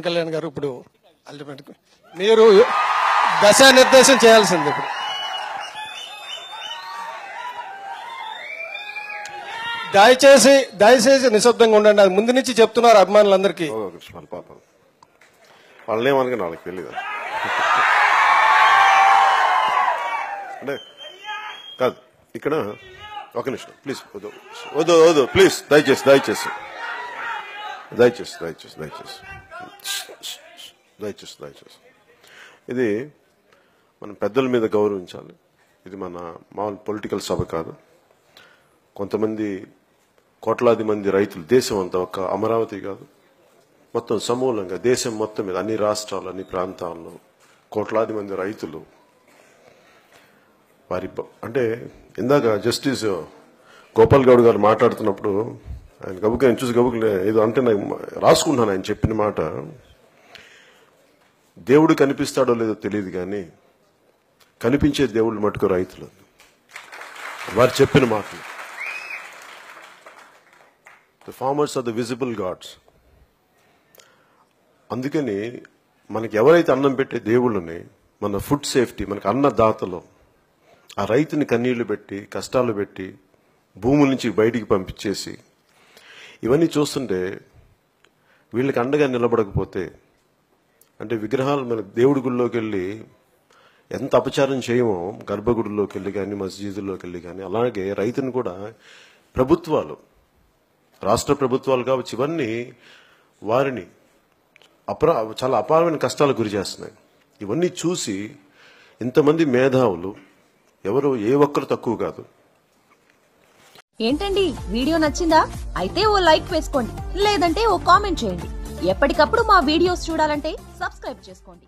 పవన్ కళ్యాణ్ గారు ఇప్పుడు అల్టిమేట్ మీరు దశానిర్దేశం చేయాల్సింది. ఇప్పుడు దయచేసి నిశ్శబ్దంగా ఉండండి. అది ముందు నుంచి చెప్తున్నారు అభిమానులందరికీ. పాపం వాళ్ళేమనగా నాకు తెలియదు అంటే కాదు. ఇక్కడ ఒక నిమిషం ప్లీజ్, వద్దు వద్దు ప్లీజ్, దయచేసి దయచేసి దయచేసి దయచేసి దయచేసి దయచేసి దయచేసి ఇది మనం పెద్దల మీద గౌరవించాలి. ఇది మన మామూలు పొలిటికల్ సభ కాదు. కొంతమంది కోట్లాది మంది రైతులు, దేశం అంతా, ఒక అమరావతి కాదు, మొత్తం సమూలంగా దేశం మొత్తం మీద అన్ని రాష్ట్రాలు, అన్ని ప్రాంతాల్లో కోట్లాది మంది రైతులు వారి అంటే ఇందాక జస్టిస్ గోపాల్ గౌడ్ గారు మాట్లాడుతున్నప్పుడు ఆయన గబుకు చూసి గబుకు ఏదో అంటే నాకు రాసుకుంటున్నాను. ఆయన చెప్పిన మాట, దేవుడు కనిపిస్తాడో లేదో తెలియదు కానీ కనిపించే దేవుళ్ళు మటుకు రైతులు. వారు చెప్పిన మాటలు, the farmers are the visible gods. అందుకని మనకి ఎవరైతే అన్నం పెట్టే దేవుళ్ళని, మన ఫుడ్ సేఫ్టీ, మనకు అన్నదాతలో ఆ రైతుని కన్నీళ్లు పెట్టి కష్టాలు పెట్టి భూముల నుంచి బయటికి పంపించేసి ఇవన్నీ చూస్తుంటే వీళ్ళకి అండగా నిలబడకపోతే, అంటే విగ్రహాలు మన దేవుడి గుడిలోకి వెళ్ళి ఎంత అపచారం చేయమో, గర్భగుడిలోకి వెళ్ళి కానీ మస్జిదుల్లోకి వెళ్ళి కానీ, అలాగే రైతుని కూడా ప్రభుత్వాలు, రాష్ట్ర ప్రభుత్వాలు కావచ్చు, ఇవన్నీ వారిని చాలా అపారమైన కష్టాలకు గురి చేస్తున్నాయి. ఇవన్నీ చూసి ఇంతమంది మేధావులు, ఎవరు ఏ ఒక్కరు తక్కువ కాదు. ఏంటండి వీడియో నచ్చిందా? అయితే ఓ లైక్ వేసుకోండి, లేదంటే ఓ కామెంట్ చేయండి. ఎప్పటికప్పుడు మా వీడియోస్ చూడాలంటే సబ్స్క్రైబ్ చేసుకోండి.